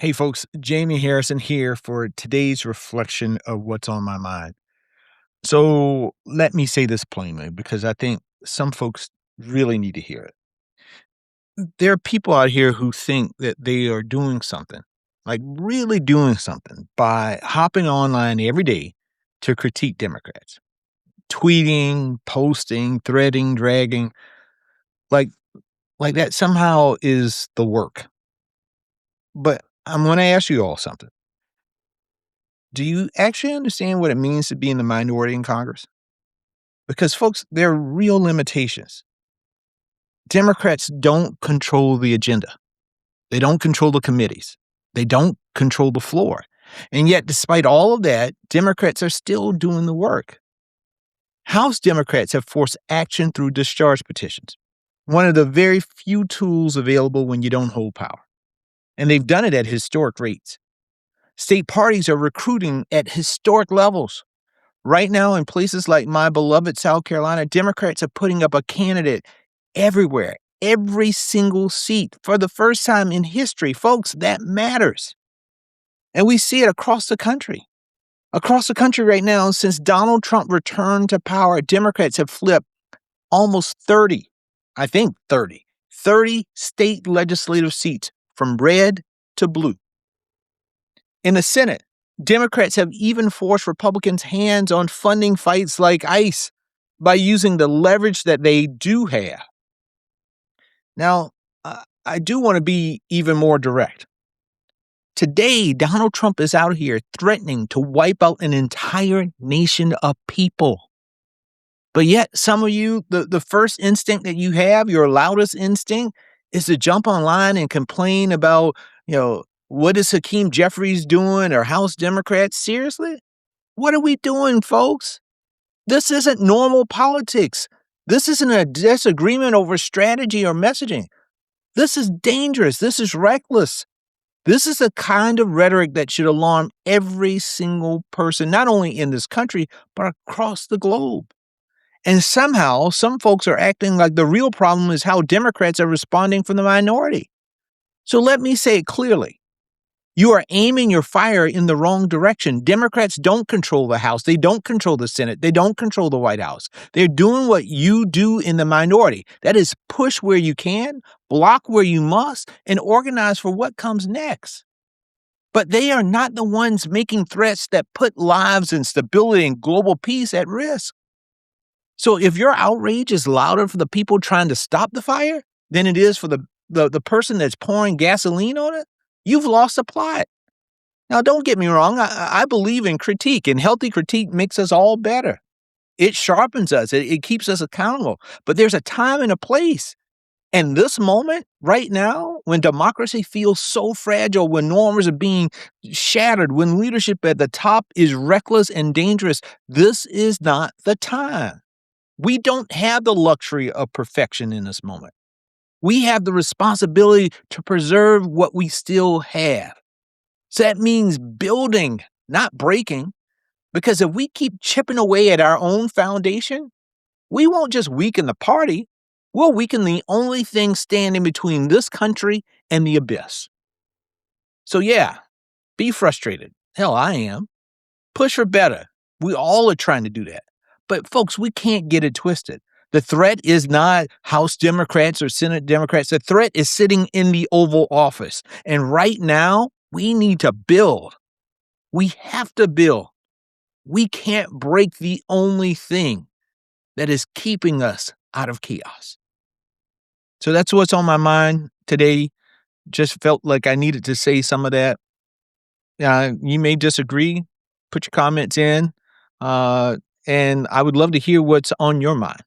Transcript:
Hey folks, Jamie Harrison here for today's reflection of what's on my mind. So let me say this plainly because I think some folks really need to hear it. There are people out here who think that they are doing something, like really doing something, by hopping online every day to critique Democrats, tweeting, posting, threading, dragging, like like that somehow is the work. But I'm going to ask you all something. Do you actually understand what it means to be in the minority in Congress? Because, folks, there are real limitations. Democrats don't control the agenda, they don't control the committees, they don't control the floor. And yet, despite all of that, Democrats are still doing the work. House Democrats have forced action through discharge petitions, one of the very few tools available when you don't hold power. And they've done it at historic rates. State parties are recruiting at historic levels. Right now, in places like my beloved South Carolina, Democrats are putting up a candidate everywhere, every single seat for the first time in history. Folks, that matters. And we see it across the country. Across the country right now, since Donald Trump returned to power, Democrats have flipped almost 30, I think 30 state legislative seats from red to blue. In the Senate, Democrats have even forced Republicans' hands on funding fights like ICE by using the leverage that they do have. Now, I do want to be even more direct. Today, Donald Trump is out here threatening to wipe out an entire nation of people. But yet, some of you, the first instinct that you have, your loudest instinct, is to jump online and complain about, what is Hakeem Jeffries doing or House Democrats? Seriously? What are we doing, folks? This isn't normal politics. This isn't a disagreement over strategy or messaging. This is dangerous. This is reckless. This is the kind of rhetoric that should alarm every single person, not only in this country, but across the globe. And somehow, some folks are acting like the real problem is how Democrats are responding from the minority. So let me say it clearly. You are aiming your fire in the wrong direction. Democrats don't control the House. They don't control the Senate. They don't control the White House. They're doing what you do in the minority. That is, push where you can, block where you must, and organize for what comes next. But they are not the ones making threats that put lives and stability and global peace at risk. So if your outrage is louder for the people trying to stop the fire than it is for the person that's pouring gasoline on it, you've lost the plot. Now, don't get me wrong. I believe in critique, and healthy critique makes us all better. It sharpens us. It keeps us accountable. But there's a time and a place. And this moment, right now, when democracy feels so fragile, when norms are being shattered, when leadership at the top is reckless and dangerous, this is not the time. We don't have the luxury of perfection in this moment. We have the responsibility to preserve what we still have. So that means building, not breaking, because if we keep chipping away at our own foundation, we won't just weaken the party, we'll weaken the only thing standing between this country and the abyss. So yeah, be frustrated. Hell, I am. Push for better. We all are trying to do that. But folks, we can't get it twisted. The threat is not House Democrats or Senate Democrats. The threat is sitting in the Oval Office. And right now, we need to build. We have to build. We can't break the only thing that is keeping us out of chaos. So that's what's on my mind today. Just felt like I needed to say some of that. You may disagree. Put your comments in. And I would love to hear what's on your mind.